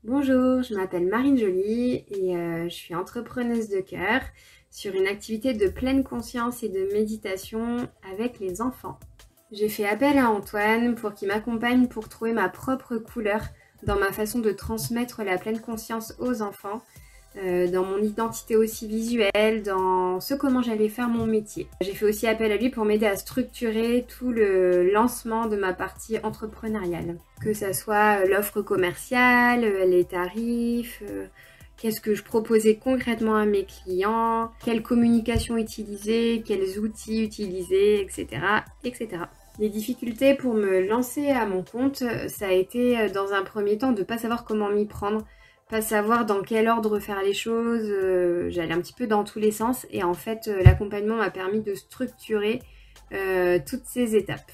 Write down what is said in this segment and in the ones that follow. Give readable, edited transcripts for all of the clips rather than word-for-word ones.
Bonjour, je m'appelle Marine Joly et je suis entrepreneuse de cœur sur une activité de pleine conscience et de méditation avec les enfants. J'ai fait appel à Antoine pour qu'il m'accompagne pour trouver ma propre couleur dans ma façon de transmettre la pleine conscience aux enfants, dans mon identité aussi visuelle, dans comment j'allais faire mon métier. J'ai fait aussi appel à lui pour m'aider à structurer tout le lancement de ma partie entrepreneuriale. Que ça soit l'offre commerciale, les tarifs, qu'est-ce que je proposais concrètement à mes clients, quelle communication utiliser, quels outils utiliser, etc., etc. Les difficultés pour me lancer à mon compte, ça a été dans un premier temps de ne pas savoir comment m'y prendre, pas savoir dans quel ordre faire les choses, j'allais un petit peu dans tous les sens et en fait l'accompagnement m'a permis de structurer toutes ces étapes.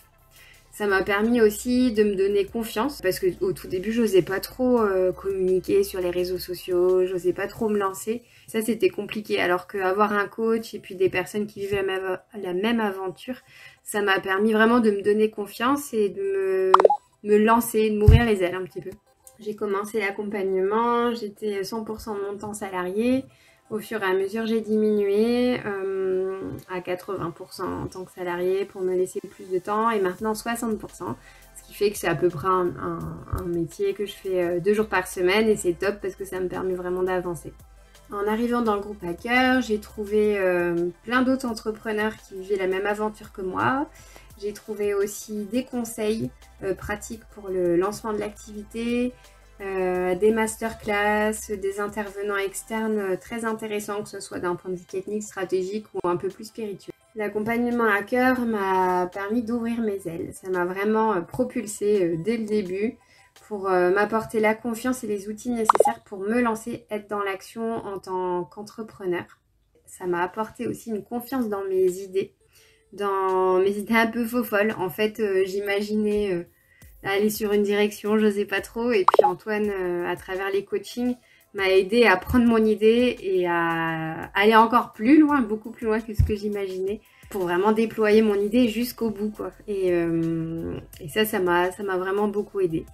Ça m'a permis aussi de me donner confiance parce qu'au tout début, j'osais pas trop communiquer sur les réseaux sociaux, j'osais pas trop me lancer. Ça, c'était compliqué. Alors qu'avoir un coach et puis des personnes qui vivent la même aventure, ça m'a permis vraiment de me donner confiance et de me lancer, de m'ouvrir les ailes un petit peu. J'ai commencé l'accompagnement, j'étais 100% mon temps salarié. Au fur et à mesure, j'ai diminué à 80% en tant que salarié pour me laisser plus de temps et maintenant 60%, ce qui fait que c'est à peu près un métier que je fais 2 jours par semaine et c'est top parce que ça me permet vraiment d'avancer. En arrivant dans le groupe Hacker, j'ai trouvé plein d'autres entrepreneurs qui vivaient la même aventure que moi. J'ai trouvé aussi des conseils pratiques pour le lancement de l'activité, des masterclass, des intervenants externes très intéressants, que ce soit d'un point de vue technique, stratégique ou un peu plus spirituel. L'accompagnement Hacker m'a permis d'ouvrir mes ailes. Ça m'a vraiment propulsée dès le début pour m'apporter la confiance et les outils nécessaires pour me lancer, être dans l'action en tant qu'entrepreneur. Ça m'a apporté aussi une confiance dans mes idées un peu faux-folles. En fait, j'imaginais aller sur une direction, j'osais pas trop. Et puis Antoine, à travers les coachings, m'a aidé à prendre mon idée et à aller encore plus loin, beaucoup plus loin que ce que j'imaginais, pour vraiment déployer mon idée jusqu'au bout, quoi. Et ça m'a vraiment beaucoup aidé.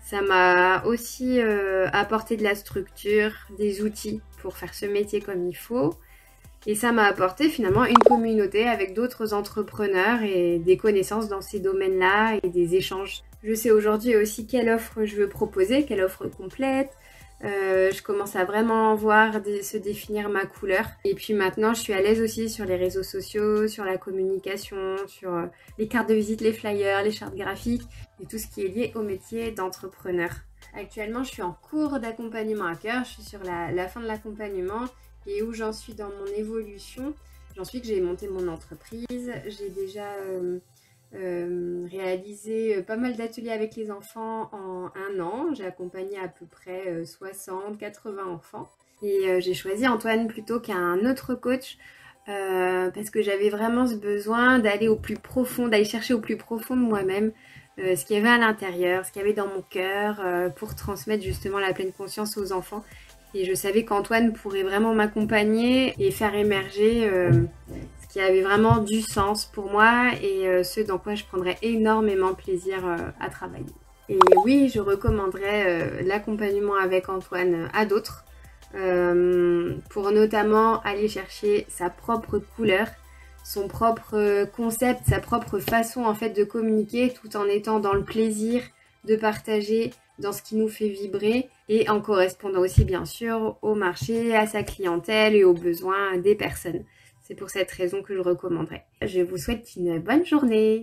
Ça m'a aussi apporté de la structure, des outils pour faire ce métier comme il faut. Et ça m'a apporté finalement une communauté avec d'autres entrepreneurs et des connaissances dans ces domaines-là et des échanges. Je sais aujourd'hui aussi quelle offre je veux proposer, quelle offre complète. Je commence à vraiment voir se définir ma couleur. Et puis maintenant, je suis à l'aise aussi sur les réseaux sociaux, sur la communication, sur les cartes de visite, les flyers, les chartes graphiques et tout ce qui est lié au métier d'entrepreneur. Actuellement, je suis en cours d'accompagnement Hacker. Je suis sur la fin de l'accompagnement. Et où j'en suis dans mon évolution, j'en suis que j'ai monté mon entreprise, j'ai déjà réalisé pas mal d'ateliers avec les enfants en 1 an, j'ai accompagné à peu près 60-80 enfants et j'ai choisi Antoine plutôt qu'un autre coach parce que j'avais vraiment ce besoin d'aller au plus profond, d'aller chercher au plus profond de moi-même ce qu'il y avait à l'intérieur, ce qu'il y avait dans mon cœur pour transmettre justement la pleine conscience aux enfants. Et je savais qu'Antoine pourrait vraiment m'accompagner et faire émerger ce qui avait vraiment du sens pour moi et ce dans quoi je prendrais énormément plaisir à travailler. Et oui, je recommanderais l'accompagnement avec Antoine à d'autres pour notamment aller chercher sa propre couleur, son propre concept, sa propre façon en fait de communiquer tout en étant dans le plaisir de partager, dans ce qui nous fait vibrer et en correspondant aussi bien sûr au marché, à sa clientèle et aux besoins des personnes. C'est pour cette raison que je recommanderais. Je vous souhaite une bonne journée.